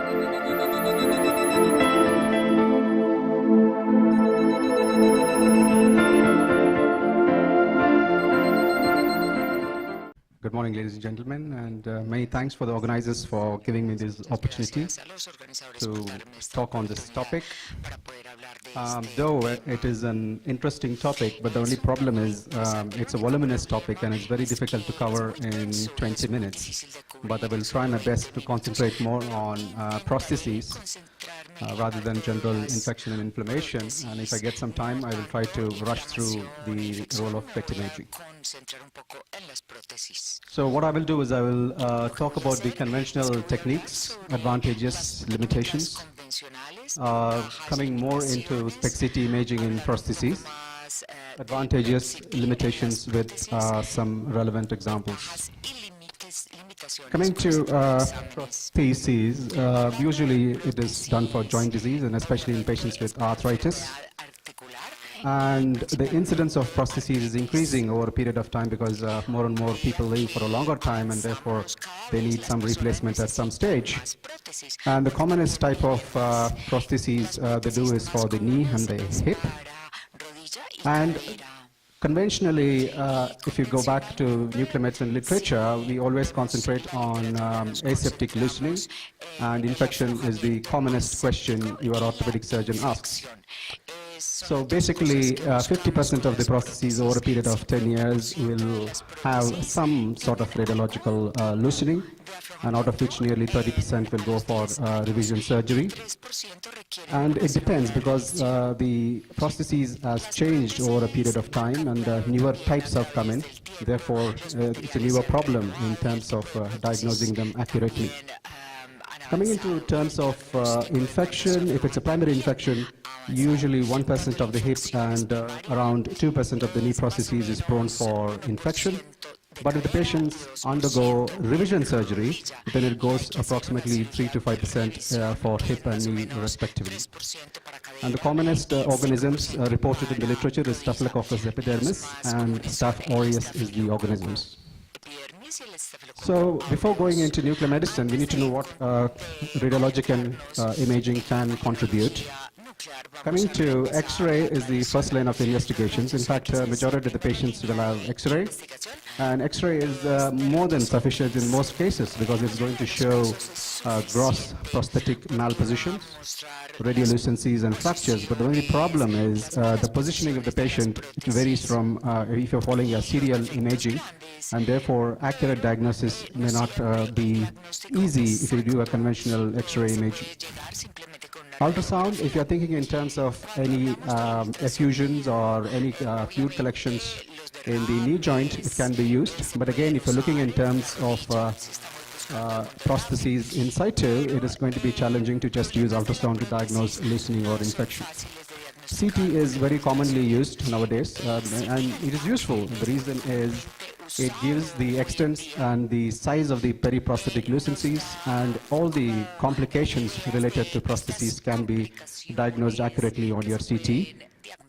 Good morning, ladies and gentlemen, and many thanks for the organizers for giving me this opportunity to talk on this topic. Though it is an interesting topic, but the only problem is it's a voluminous topic and it's very difficult to cover in 20 minutes. But I will try my best to concentrate more on prostheses rather than general infection and inflammation. And if I get some time, I will try to rush through the role of PET imaging. So what I will do is I will talk about the conventional techniques, advantages, limitations, coming more into SPECT-CT imaging in prostheses, advantages, limitations with some relevant examples. Coming to prostheses, usually it is done for joint disease and especially in patients with arthritis. And the incidence of prostheses is increasing over a period of time because more and more people live for a longer time and therefore they need some replacement at some stage. And the commonest type of prostheses they do is for the knee and the hip. And conventionally, if you go back to nuclear medicine literature, we always concentrate on aseptic loosening, and infection is the commonest question your orthopedic surgeon asks. So basically, 50% of the prostheses over a period of 10 years will have some sort of radiological loosening, and out of which nearly 30% will go for revision surgery. And it depends because the prostheses has changed over a period of time and newer types have come in. Therefore, it's a newer problem in terms of diagnosing them accurately. Coming into terms of infection, if it's a primary infection, usually 1% of the hip and around 2% of the knee prostheses is prone for infection. But if the patients undergo revision surgery, then it goes approximately 3 to 5% for hip and knee respectively. And the commonest organisms reported in the literature is Staphylococcus epidermis and Staph aureus is the organisms. So before going into nuclear medicine, we need to know what radiological imaging can contribute. Coming to X-ray is the first line of investigations. In fact, majority of the patients will have X-ray. And X-ray is more than sufficient in most cases because it's going to show gross prosthetic malpositions, radiolucencies and fractures. But the only problem is the positioning of the patient varies from if you're following a serial imaging, and therefore accurate diagnosis may not be easy if you do a conventional X-ray imaging. Ultrasound, if you're thinking in terms of any effusions or any fluid collections in the knee joint, it can be used. But again, if you're looking in terms of prostheses in situ, it is going to be challenging to just use ultrasound to diagnose loosening or infection. CT is very commonly used nowadays, and it is useful. The reason is it gives the extent and the size of the periprosthetic lucencies, and all the complications related to prostheses can be diagnosed accurately on your CT.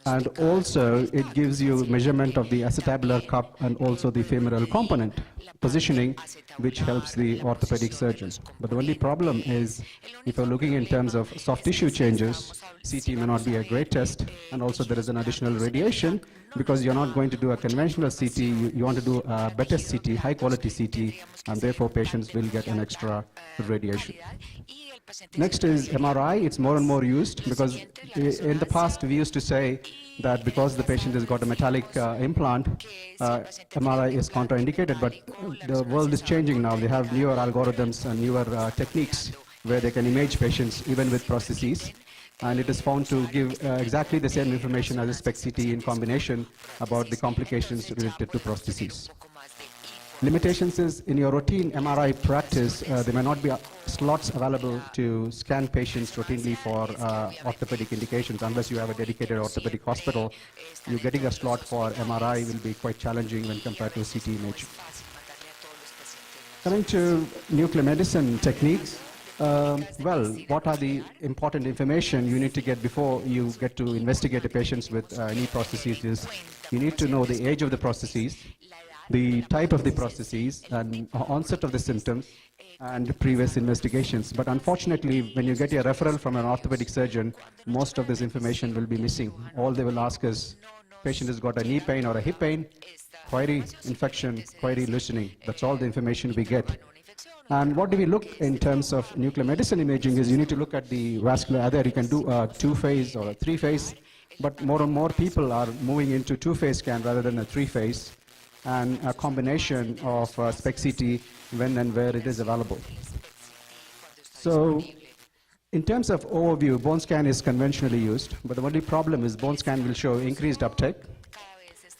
And also, it gives you measurement of the acetabular cup and also the femoral component positioning, which helps the orthopedic surgeon. But the only problem is, if you're looking in terms of soft tissue changes, CT may not be a great test, and also there is an additional radiation, because you're not going to do a conventional CT, you want to do a better CT, high quality CT, and therefore patients will get an extra radiation. Next is MRI. It's more and more used because in the past we used to say that because the patient has got a metallic implant, MRI is contraindicated, but the world is changing now. They have newer algorithms and newer techniques where they can image patients even with prostheses. And it is found to give exactly the same information as a SPECT-CT in combination about the complications related to prostheses. Limitations is in your routine MRI practice, there may not be slots available to scan patients routinely for orthopedic indications unless you have a dedicated orthopedic hospital. You getting a slot for MRI will be quite challenging when compared to CT imaging. Coming to nuclear medicine techniques, well, what are the important information you need to get before you get to investigate the patients with knee prostheses is you need to know the age of the prostheses, the type of the processes and onset of the symptoms and previous investigations. But unfortunately, when you get a referral from an orthopedic surgeon, most of this information will be missing. All they will ask is, patient has got a knee pain or a hip pain, query infection, query loosening. That's all the information we get. And what do we look in terms of nuclear medicine imaging is you need to look at the vascular, either you can do a 2-phase or a 3-phase, but more and more people are moving into 2-phase scan rather than a 3-phase, and a combination of SPECT-CT when and where it is available. So in terms of overview, bone scan is conventionally used, but the only problem is bone scan will show increased uptake,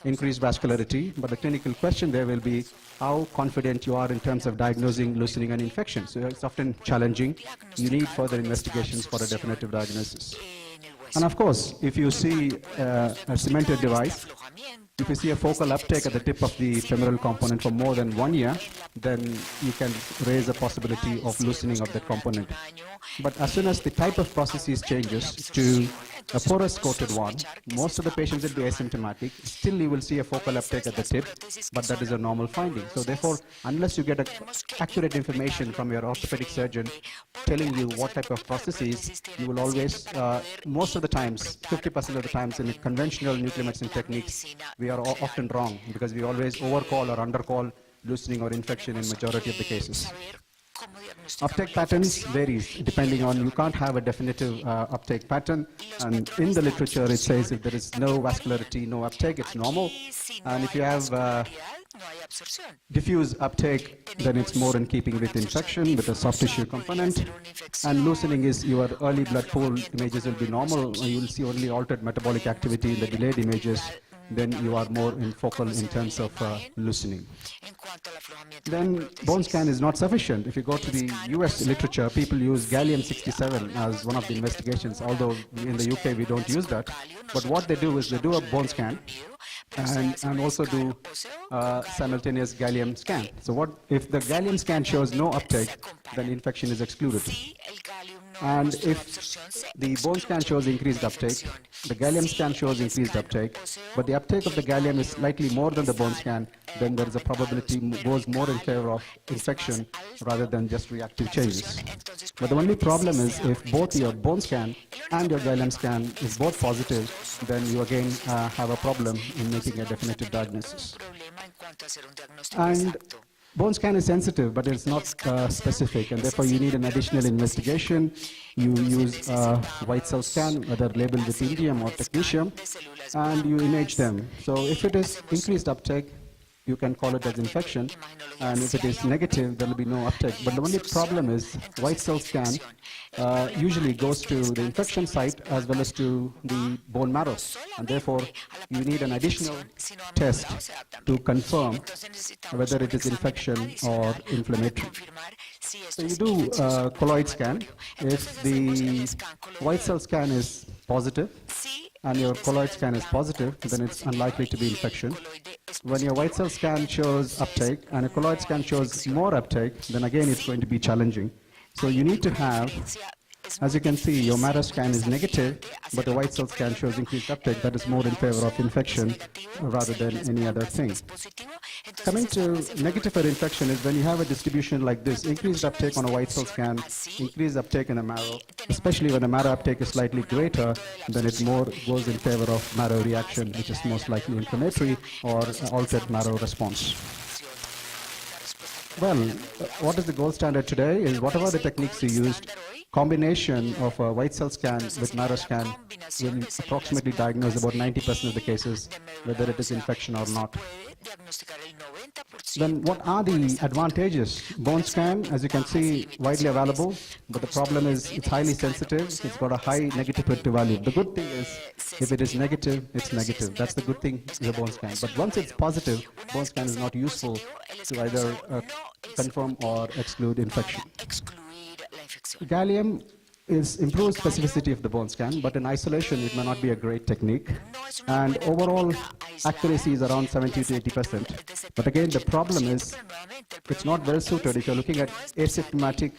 increased vascularity, but the clinical question there will be how confident you are in terms of diagnosing loosening and infection. So it's often challenging. You need further investigations for a definitive diagnosis. And of course, if you see a cemented device, if you see a focal uptake at the tip of the femoral component for more than 1 year, then you can raise a possibility of loosening of that component. But as soon as the type of processes changes to a porous coated one, most of the patients will be asymptomatic. Still, you will see a focal uptake at the tip, but that is a normal finding. So therefore, unless you get accurate information from your orthopedic surgeon telling you what type of processes, you will always, most of the times, 50% of the times in conventional nuclear medicine techniques, we are often wrong because we always overcall or undercall loosening or infection in majority of the cases. Uptake patterns varies depending on, you can't have a definitive uptake pattern, and in the literature it says if there is no vascularity, no uptake, it's normal, and if you have diffuse uptake, then it's more in keeping with infection, with a soft tissue component, and loosening is your early blood pool images will be normal, you will see only altered metabolic activity in the delayed images, then you are more in focal in terms of loosening. Then bone scan is not sufficient. If you go to the US literature, people use gallium-67 as one of the investigations, although in the UK we don't use that. But what they do is they do a bone scan and also do simultaneous gallium scan. So what if the gallium scan shows no uptake, then infection is excluded. And if the bone scan shows increased uptake, the gallium scan shows increased uptake, but the uptake of the gallium is slightly more than the bone scan, then there is a probability goes more in favor of infection rather than just reactive changes. But the only problem is if both your bone scan and your gallium scan is both positive, then you again have a problem in making a definitive diagnosis. And bone scan is sensitive, but it's not specific, and therefore you need an additional investigation. You use a white cell scan, whether labeled with indium or technetium, and you image them. So if it is increased uptake, you can call it as infection, and if it is negative, there will be no uptake. But the only problem is white cell scan usually goes to the infection site as well as to the bone marrow, and therefore you need an additional test to confirm whether it is infection or inflammatory. So you do colloid scan. If the white cell scan is positive and your colloid scan is positive, then it's unlikely to be infection. When your white cell scan shows uptake and a colloid scan shows more uptake, then again it's going to be challenging. So you need to have, as you can see, your marrow scan is negative, but the white cell scan shows increased uptake. That is more in favor of infection rather than any other thing. Coming to negative for infection is when you have a distribution like this, increased uptake on a white cell scan, increased uptake in a marrow, especially when the marrow uptake is slightly greater, then it more goes in favor of marrow reaction, which is most likely inflammatory or altered marrow response. Well, what is the gold standard today is whatever the techniques you used, combination of a white cell scan with marrow scan will approximately diagnose about 90% of the cases, whether it is infection or not. Then what are the advantages? Bone scan, as you can see, widely available, but the problem is it's highly sensitive. It's got a high negative predictive value. The good thing is if it is negative, it's negative. That's the good thing with a bone scan. But once it's positive, bone scan is not useful to either confirm or exclude infection. Gallium improves specificity of the bone scan, but in isolation it may not be a great technique. And overall accuracy is around 70 to 80%. But again, the problem is it's not well suited if you're looking at asymptomatic,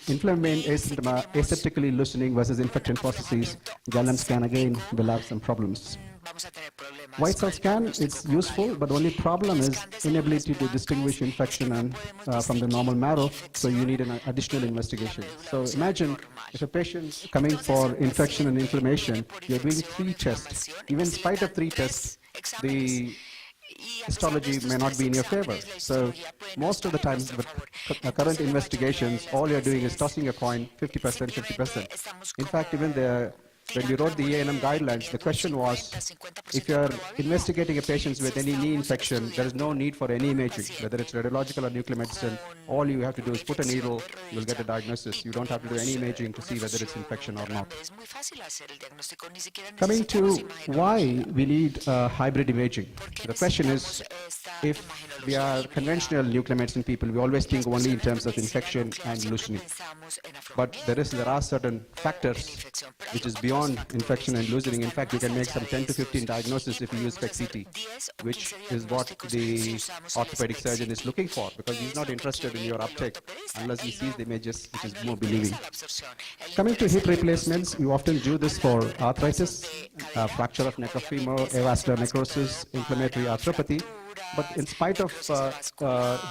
aseptically loosening versus infection processes. Gallium scan again will have some problems. White cell scan, it's useful, but the only problem is inability to distinguish infection from the normal marrow, so you need an additional investigation. So imagine if a patient coming for infection and inflammation, you're doing 3 tests. Even in spite of 3 tests, the histology may not be in your favor. So most of the times with current investigations, all you're doing is tossing a coin, 50%, 50%. In fact, even when we wrote the A&M guidelines, the question was, if you're investigating a patient with any knee infection, there is no need for any imaging, whether it's radiological or nuclear medicine. All you have to do is put a needle, you'll get a diagnosis. You don't have to do any imaging to see whether it's infection or not. Coming to why we need hybrid imaging. The question is, if we are conventional nuclear medicine people, we always think only in terms of infection and loosening. But there are certain factors which is beyond infection and loosening. In fact, you can make some 10 to 15 diagnoses if you use SPECT-CT, which is what the orthopedic surgeon is looking for, because he's not interested in your uptake unless he sees the images, which is more believing. Coming to hip replacements, you often do this for arthritis, fracture of neck of femur, avascular necrosis, inflammatory arthropathy. But in spite of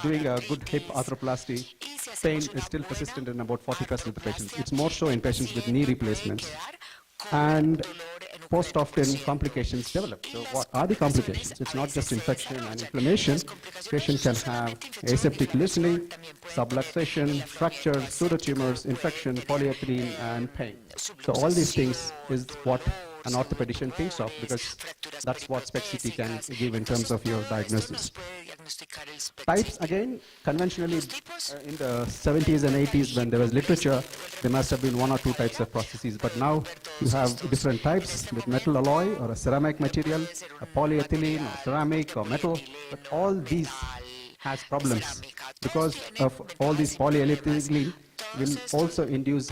doing a good hip arthroplasty, pain is still persistent in about 40% of the patients. It's more so in patients with knee replacements. And post-often complications develop. So what are the complications? It's not just infection and inflammation. Patient can have aseptic loosening, subluxation, fracture, pseudotumors, infection, polyethylene, and pain. So all these things is what an orthopedician thinks of, because that's what SPECT-CT can give in terms of your diagnosis. Types, again, conventionally in the 70s and 80s when there was literature, there must have been 1 or 2 types of prostheses, but now you have different types with metal alloy or a ceramic material, a polyethylene or ceramic or metal, but all these has problems because of all these polyethylene will also induce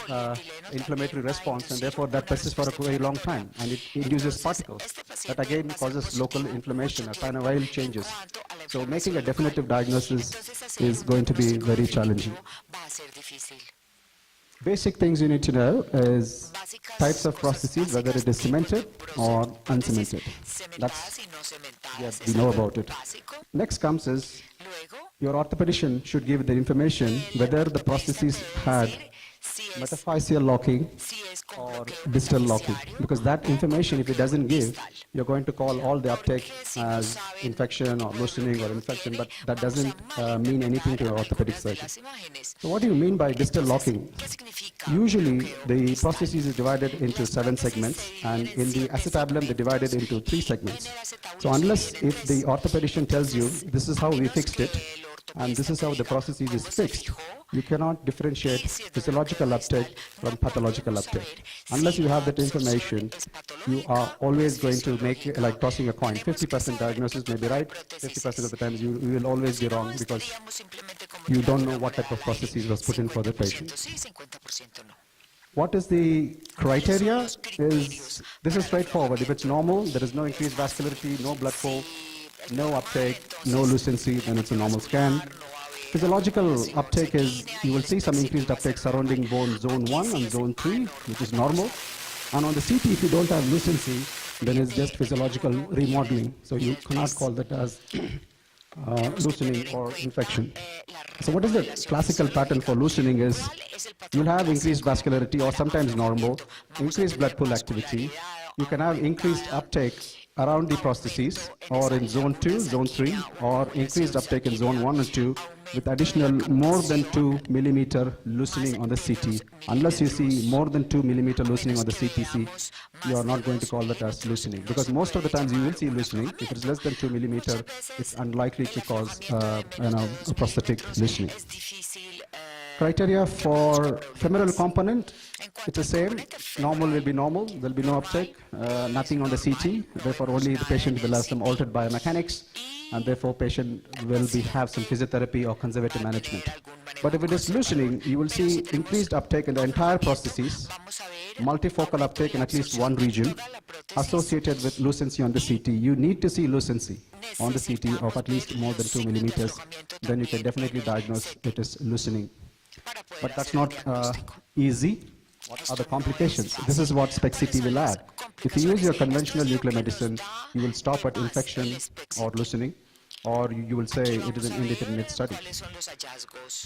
inflammatory response, and therefore that persists for a very long time, and it induces particles. That again causes local inflammation, synovial changes. So making a definitive diagnosis is going to be very challenging. Basic things you need to know is types of prostheses, whether it is cemented or uncemented. That's what we know about it. Next comes is your orthopedician should give the information whether the prosthesis had metaphyseal locking or distal locking, because that information, if it doesn't give, you're going to call all the uptake as infection or loosening or infection, but that doesn't mean anything to your orthopedic surgeon. So what do you mean by distal locking? Usually the prosthesis is divided into 7 segments, and in the acetabulum they divided into 3 segments. So unless if the orthopedician tells you this is how we fixed it and this is how the prosthesis is fixed, you cannot differentiate physiological uptake from pathological uptake. Unless you have that information, you are always going to make it like tossing a coin. 50% diagnosis may be right, 50% of the times you will always be wrong because you don't know what type of prosthesis was put in for the patient. What is the criteria? This is straightforward. If it's normal, there is no increased vascularity, no blood flow, no uptake, no lucency, then it's a normal scan. Physiological uptake is, you will see some increased uptake surrounding bone zone 1 and zone 3, which is normal. And on the CT, if you don't have lucency, then it's just physiological remodeling. So you cannot call that as loosening or infection. So what is the classical pattern for loosening is, you'll have increased vascularity or sometimes normal, increased blood pool activity. You can have increased uptake around the prostheses or in zone 2, zone 3, or increased uptake in zone 1 and 2 with additional more than 2 millimeter loosening on the CT. Unless you see more than 2 millimeter loosening on the CTC, you are not going to call that as loosening, because most of the times you will see loosening. If it's less than 2 millimeter, it's unlikely to cause a prosthetic loosening. Criteria for femoral component, it's the same. Normal will be normal, there will be no uptake, nothing on the CT, therefore only the patient will have some altered biomechanics, and therefore patient will have some physiotherapy or conservative management. But if it is loosening, you will see increased uptake in the entire prosthesis, multifocal uptake in at least one region, associated with lucency on the CT. You need to see lucency on the CT of at least more than 2 millimeters, then you can definitely diagnose it as loosening. But that's not easy. What are the complications? This is what SPECT-CT will add. If you use your conventional nuclear medicine, you will stop at infection or loosening, or you will say it is an indeterminate study.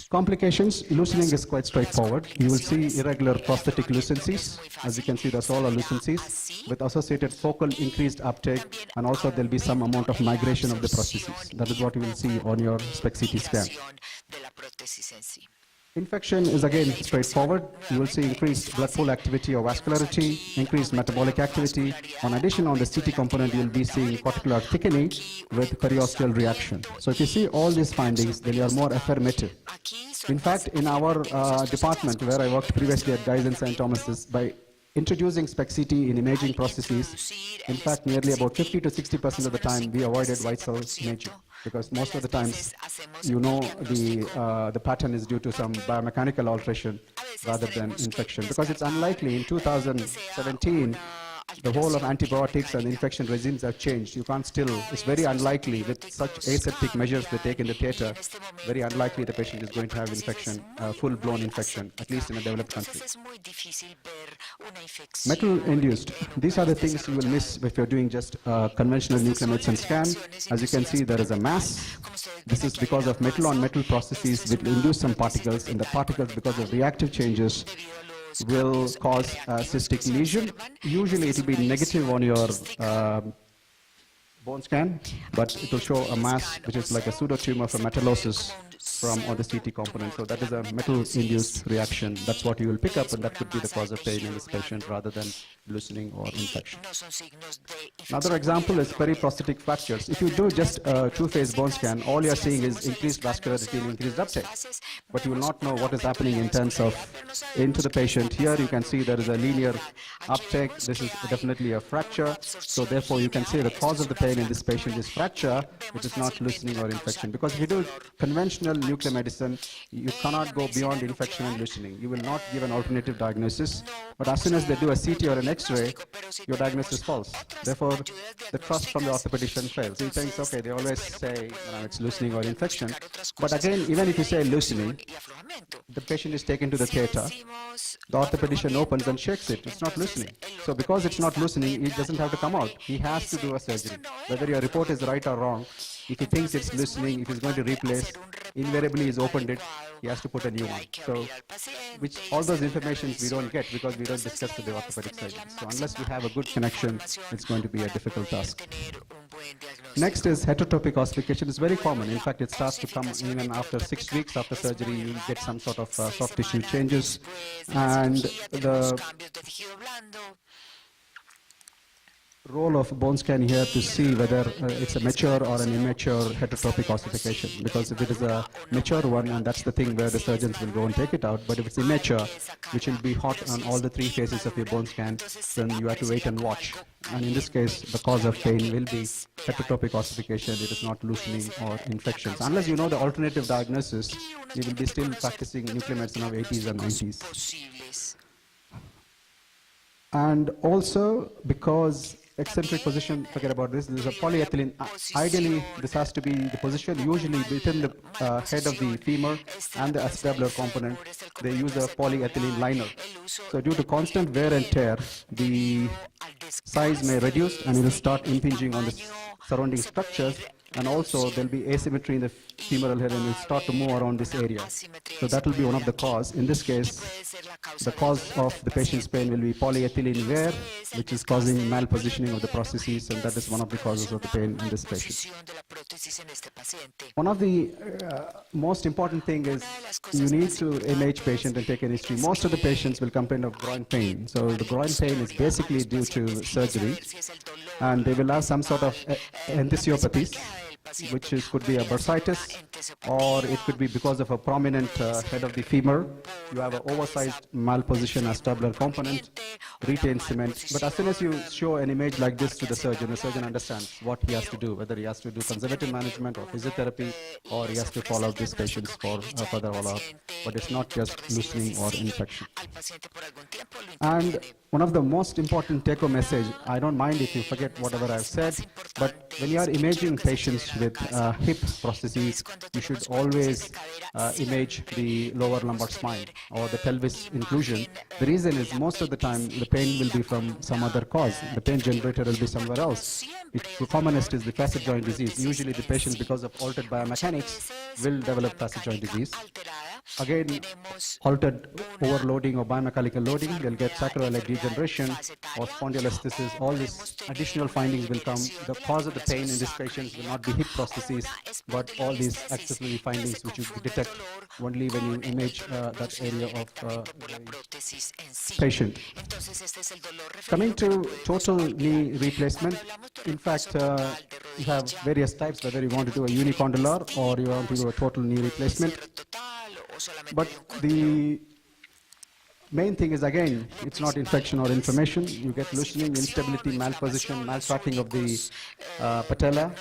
Complications, loosening is quite straightforward. You will see irregular prosthetic lucencies. As you can see, that's all are lucencies with associated focal increased uptake, and also there'll be some amount of migration of the prosthesis. That is what you will see on your SPECT-CT scan. Infection is again straightforward. You will see increased blood flow activity or vascularity, increased metabolic activity. In addition, on the CT component, you'll be seeing cortical thickening with periosteal reaction. So if you see all these findings, then you are more affirmative. In fact, in our department where I worked previously at Guy's and St. Thomas's, by introducing SPECT-CT in imaging processes, in fact, nearly about 50 to 60% of the time, we avoided white cell imaging. Because most of the times, you know, the pattern is due to some biomechanical alteration rather than infection. Because it's unlikely in 2017, the whole of antibiotics and infection regimes have changed. You can't still, it's very unlikely with such aseptic measures they take in the theater, very unlikely the patient is going to have infection, full-blown infection, at least in a developed country. Metal-induced, these are the things you will miss if you're doing just a conventional nuclear medicine scan. As you can see, there is a mass. This is because of metal-on-metal processes which will induce some particles, and the particles, because of reactive changes, will cause a cystic lesion. Usually it will be negative on your bone scan, but it will show a mass which is like a pseudotumor for metallosis from on the CT component. So that is a metal-induced reaction. That's what you will pick up, and that could be the cause of pain in this patient rather than loosening or infection. Another example is periprosthetic fractures. If you do just a two-phase bone scan, all you are seeing is increased vascularity and increased uptake. But you will not know what is happening in terms of into the patient. Here you can see there is a linear uptake. This is definitely a fracture. So therefore you can say the cause of the pain in this patient is fracture, which is not loosening or infection. Because if you do conventional nuclear medicine, you cannot go beyond infection and loosening. You will not give an alternative diagnosis. But as soon as they do a CT or an X-ray, your diagnosis falls. Therefore, the trust from the orthopedician fails. He thinks, okay, they always say it's loosening or infection. But again, even if you say loosening, the patient is taken to the theater. The orthopedician opens and shakes it. It's not loosening. So because it's not loosening, it doesn't have to come out. He has to do a surgery. Whether your report is right or wrong, if he thinks it's loosening, if he's going to replace, invariably he's opened it, he has to put a new one. So, all those informations we don't get because we don't discuss with the orthopedic surgeon. So unless we have a good connection, it's going to be a difficult task. Next is heterotopic ossification. It's very common. In fact, it starts to come even after 6 weeks after surgery. You get some sort of soft tissue changes, and the role of bone scan here to see whether it's a mature or an immature heterotopic ossification. Because if it is a mature one, and that's the thing where the surgeons will go and take it out, but if it's immature, which will be hot on all the 3 phases of your bone scan, then you have to wait and watch. And in this case, the cause of pain will be heterotopic ossification. It is not loosening or infections. Unless you know the alternative diagnosis, you will be still practicing nuclear medicine of 80s and 90s. And also, because eccentric position, forget about this, there's a polyethylene. Ideally, this has to be the position usually within the head of the femur and the acetabular component. They use a polyethylene liner. So due to constant wear and tear, the size may reduce and it will start impinging on the surrounding structures. And also there'll be asymmetry in the femoral head and will start to move around this area. So that will be one of the cause. In this case, the cause of the patient's pain will be polyethylene wear, which is causing malpositioning of the prostheses, and that is one of the causes of the pain in this patient. One of the most important thing is you need to image patient and take an history. Most of the patients will complain of groin pain. So the groin pain is basically due to surgery, and they will have some sort of enthesiopathies, which could be a bursitis, or it could be because of a prominent head of the femur. You have an oversized malposition acetabular component, retained cement. But as soon as you show an image like this to the surgeon understands what he has to do, whether he has to do conservative management or physiotherapy, or he has to follow up these patients for further follow-up. But it's not just loosening or infection. And one of the most important take-home message, I don't mind if you forget whatever I've said, but when you are imaging patients with hip prostheses, you should always image the lower lumbar spine. or the pelvis inclusion. The reason is most of the time the pain will be from some other cause. The pain generator will be somewhere else. The commonest is the facet joint disease. Usually the patient, because of altered biomechanics, will develop facet joint disease. Again, altered overloading or biomechanical loading, they'll get sacroiliac degeneration or spondylolisthesis. All these additional findings will come. The cause of the pain in these patients will not be hip prosthesis, but all these accessory findings which you detect only when you image that area of the patient. Coming to total knee replacement, in fact, you have various types, whether you want to do a unicondylar or you want to do a total knee replacement. But the main thing is, again, it's not infection or inflammation. You get loosening, instability, malposition, maltracking of the patella.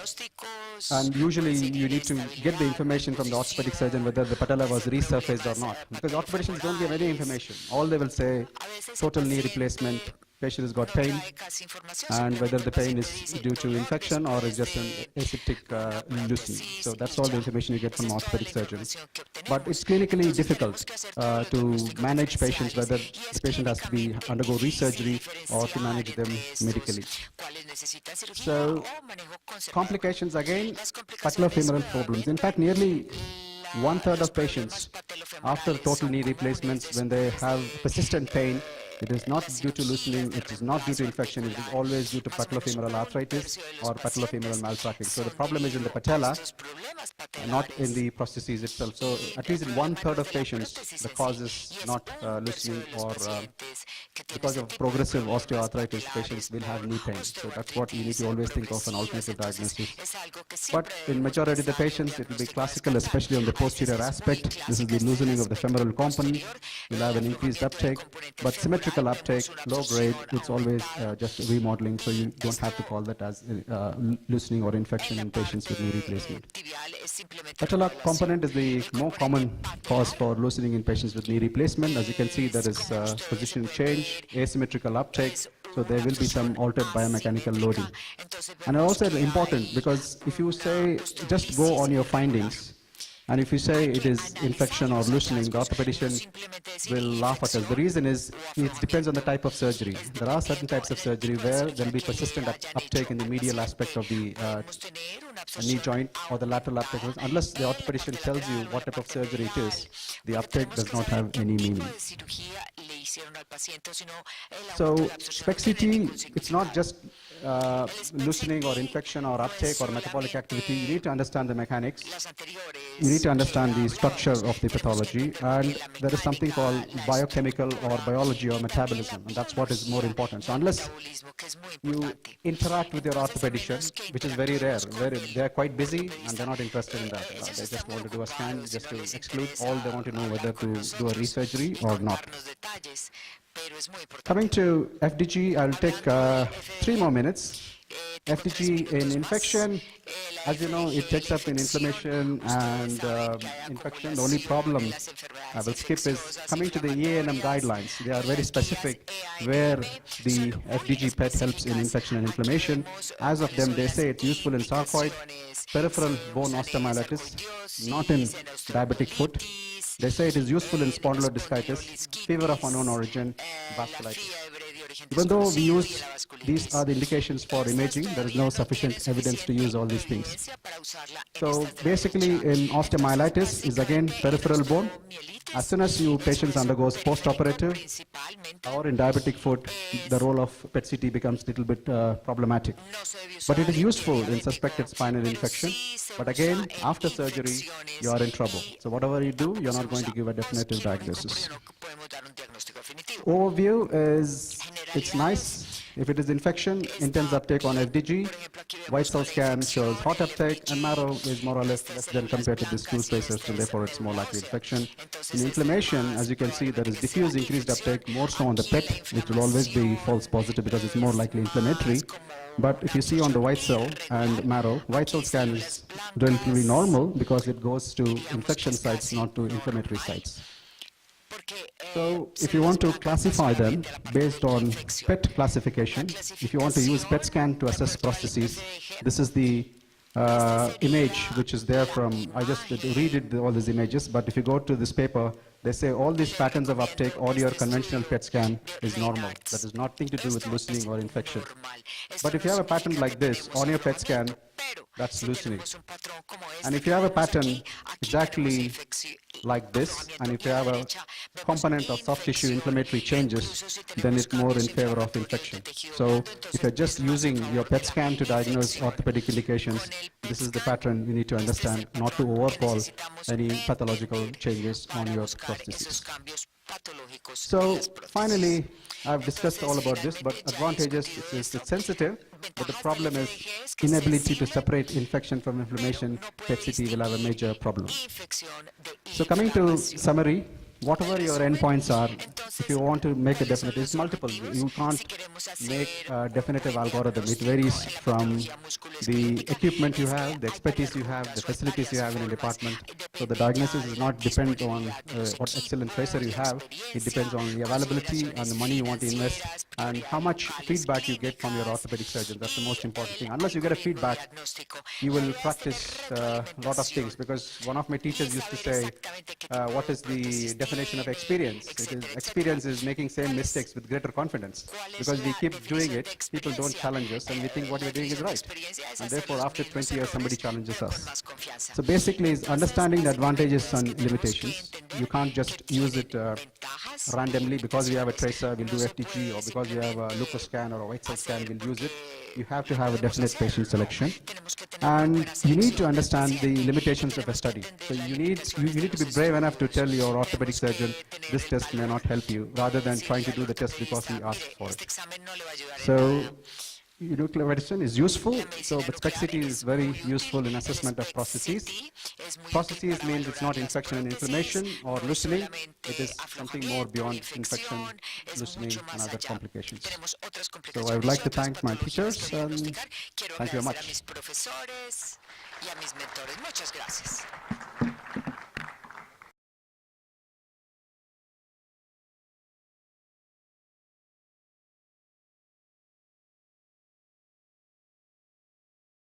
And usually you need to get the information from the orthopedic surgeon whether the patella was resurfaced or not. Because orthopedicians don't give any information. All they will say, total knee replacement, patient has got pain, and whether the pain is due to infection or is just an aseptic loosening. So that's all the information you get from orthopedic surgeons. But it's clinically difficult to manage patients, whether the patient has to be undergo resurgery or to manage them medically. So complications, again, patellofemoral problems. In fact, nearly 1/3 of patients after total knee replacements, when they have persistent pain, it is not due to loosening, it is not due to infection, it is always due to patellofemoral arthritis or patellofemoral maltracking. So the problem is in the patella, not in the prosthesis itself. So at least in 1/3 of patients, the cause is not loosening, or because of progressive osteoarthritis, patients will have knee pain. So that's what you need to always think of, an alternative diagnosis. But in majority of the patients, it will be classical, especially on the posterior aspect. This is the loosening of the femoral component. You'll have an increased uptake, but symmetrical uptake, low grade, it's always just remodeling, so you don't have to call that as loosening or infection in patients with knee replacement. Patellar component is the more common cause for loosening in patients with knee replacement. As you can see, there is position change, asymmetrical uptake, so there will be some altered biomechanical loading. And also important, because if you say just go on your findings, and if you say it is infection or loosening, the orthopedician will laugh at us. The reason is it depends on the type of surgery. There are certain types of surgery where there will be persistent uptake in the medial aspect of the knee joint or the lateral uptake. Unless the orthopedician tells you what type of surgery it is, the uptake does not have any meaning. So SPECT-CT, it's not just loosening or infection or uptake or metabolic activity. You need to understand the mechanics. You need to understand the structure of the pathology, and there is something called biochemical or biology or metabolism, and that's what is more important. So unless you interact with your orthopedician, which is very rare, they are quite busy and they're not interested in that. They just want to do a scan just to exclude. All they want to know whether to do a resurgery or not. Coming to FDG, I'll take 3 more minutes. FDG in infection, as you know, it takes up in inflammation and infection. The only problem I will skip is coming to the EANM guidelines. They are very specific where the FDG PET helps in infection and inflammation. As of them, they say it's useful in sarcoid, peripheral bone osteomyelitis, not in diabetic foot. They say it is useful in spondylodiscitis, fever of unknown origin, vasculitis. Even though we use, these are the indications for imaging, there is no sufficient evidence to use all these things. So basically in osteomyelitis is again peripheral bone. As soon as patients undergoes post-operative, or in diabetic foot, the role of PET-CT becomes a little bit problematic. But it is useful in suspected spinal infection. But again, after surgery, you are in trouble. So whatever you do, you're not going to give a definitive diagnosis. Overview is, it's nice. If it is infection, intense uptake on FDG. White cell scan shows hot uptake, and marrow is more or less than compared to these two spaces, and therefore it's more likely infection. In inflammation, as you can see, there is diffuse increased uptake, more so on the PET, which will always be false positive because it's more likely inflammatory. But if you see on the white cell and marrow, white cell scan is relatively normal because it goes to infection sites, not to inflammatory sites. So if you want to classify them based on PET classification, if you want to use PET scan to assess prostheses, this is the image which is there from, I just redid all these images, but if you go to this paper, they say all these patterns of uptake on your conventional PET scan is normal. That has nothing to do with loosening or infection. But if you have a pattern like this on your PET scan, that's loosening. And if you have a pattern exactly like this, and if you have a component of soft tissue inflammatory changes, then it's more in favor of infection. So if you're just using your PET scan to diagnose orthopedic indications, this is the pattern you need to understand, not to overcall any pathological changes on your prosthesis. So finally, I've discussed all about this, but advantages is it's sensitive, but the problem is inability to separate infection from inflammation. PET-CT will have a major problem. So coming to summary, whatever your endpoints are, if you want to make a definitive, it's multiple. You can't make a definitive algorithm. It varies from the equipment you have, the expertise you have, the facilities you have in a department. So the diagnosis does not depend on what excellent tracer you have. It depends on the availability and the money you want to invest and how much feedback you get from your orthopedic surgeon. That's the most important thing. Unless you get a feedback, you will practice a lot of things, because one of my teachers used to say, what is the definition of experience? Experience is making same mistakes with greater confidence, because we keep doing it, people don't challenge us, and we think what we're doing is right. And therefore, after 20 years, somebody challenges us. So basically, it's understanding the advantages and limitations. You can't just use it randomly. Because we have a tracer, we'll do FTG, or because we have a lupus scan or a white cell scan, we'll use it. You have to have a definite patient selection. And you need to understand the limitations of a study. So you need to be brave enough to tell your orthopedic surgeon, this test may not help you, rather than trying to do the test because he asked for it. So nuclear medicine is useful, but SPECT-CT is very useful in assessment of prostheses. Prostheses means it's not infection and inflammation or loosening. It is something more beyond infection, loosening, and other complications. So I would like to thank my teachers, and thank you very much.